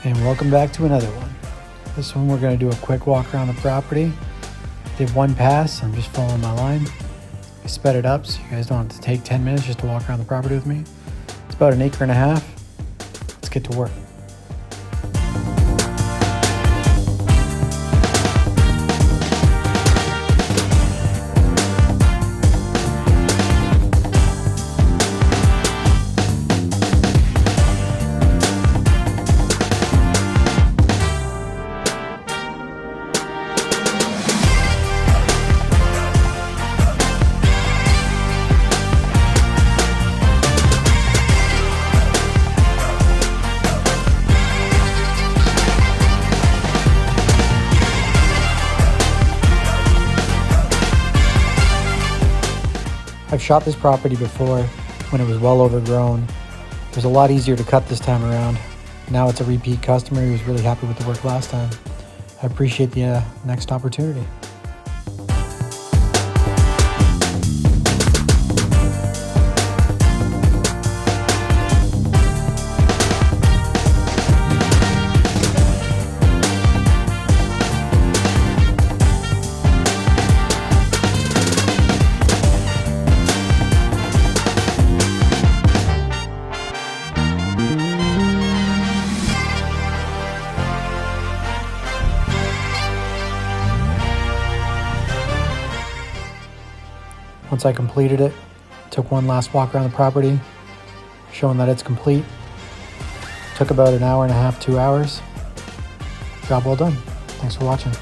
And welcome back to another one. This one we're going to do a quick walk around the property. Did one pass, I'm just following my line. I sped it up so you guys don't have to take 10 minutes just to walk around the property with me. It's about 1.5 acres. Let's get to work. I've shot this property before when it was well overgrown. It was a lot easier to cut this time around. Now it's a repeat customer who was really happy with the work last time. I appreciate the next opportunity. Once I completed it, took one last walk around the property, showing that it's complete. Took about 1.5 hours, 2 hours. Job well done. Thanks for watching.